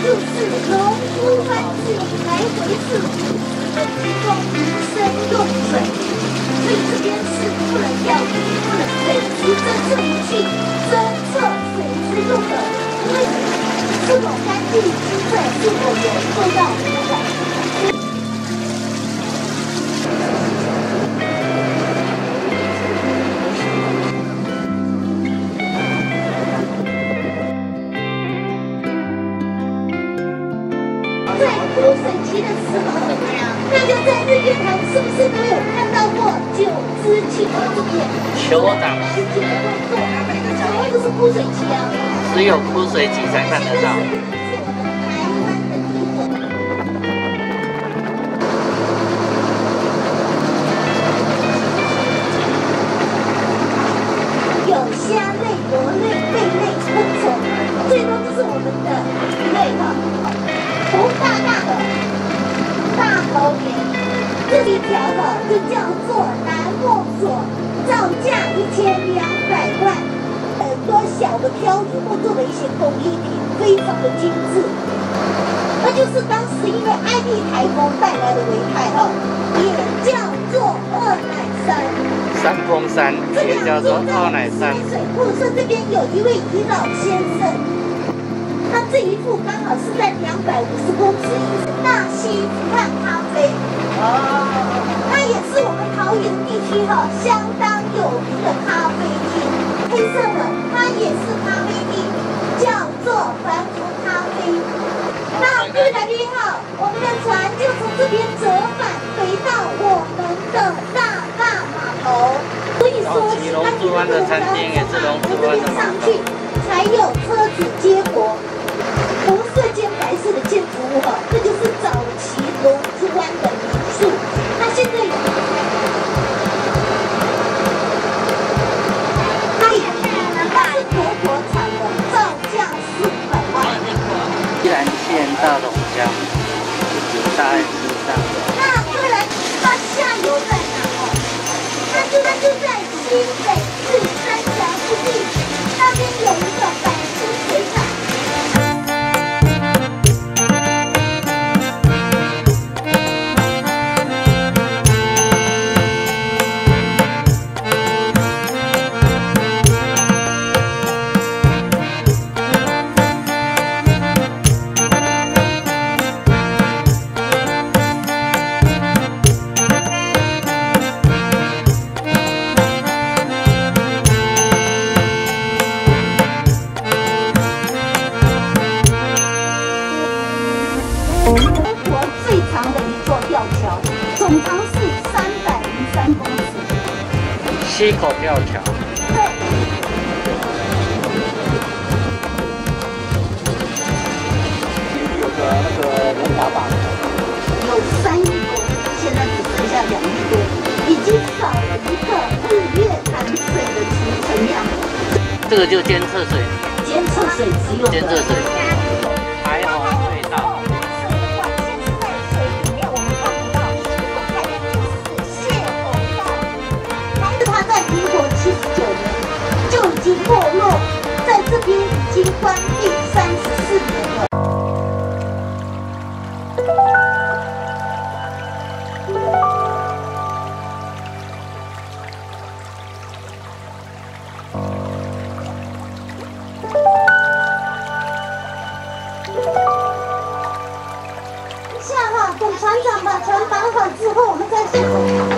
就是龙珠湾自来回是提供民生用水，所以这边是不能钓鱼、不能水质侦测仪器侦测水质用的，因为是否干净、清澈，是否有受到污染。 在枯水期的时候，大家在日月潭是不是都有看到过9只青蛙这边？酋长。实际的动作，什么都是枯水期啊。只有枯水期才看得到。有虾类、螺类、贝类、昆虫，最多就是我们的鱼类哈。 头大大的大桃园，这一条哈就叫做南墨索，造价1200万，很多小的漂移或做的一些工艺品，非常的精致。那就是当时因为艾丽台风带来的危害哈，也叫做二奶山。三峰山也叫做二奶山。水库社这边有一位遗老先生。 它这一幅刚好是在250公尺以上大溪看咖啡，它也是我们桃园地区哈相当有名的咖啡厅，黑色的它也是咖啡厅，叫做凡福咖啡。那各位来宾好，我们的船就从这边折返回到我们的大码头，所以说龙珠湾的餐厅也是龙珠湾的码头，才有车子接驳。 红色兼白色的建筑物哈，这就是早期龙珠湾的民宿。它现在有，它是国产的，造价400万。宜兰县大龙江，就是大安路上。那各位来，它下游在哪哦？它就在新北市三峡附近，那边有一个百兴水产。 溪口吊桥。对。有个那个龙华坝，有3亿公里，现在只剩下2亿多，已经少了一个日月潭水的储存量。这个就监测水。监测水只有。监测水。排洪隧道。 已经没落，在这边已经关闭34年了。下哈，等船长把船绑好之后，我们再上。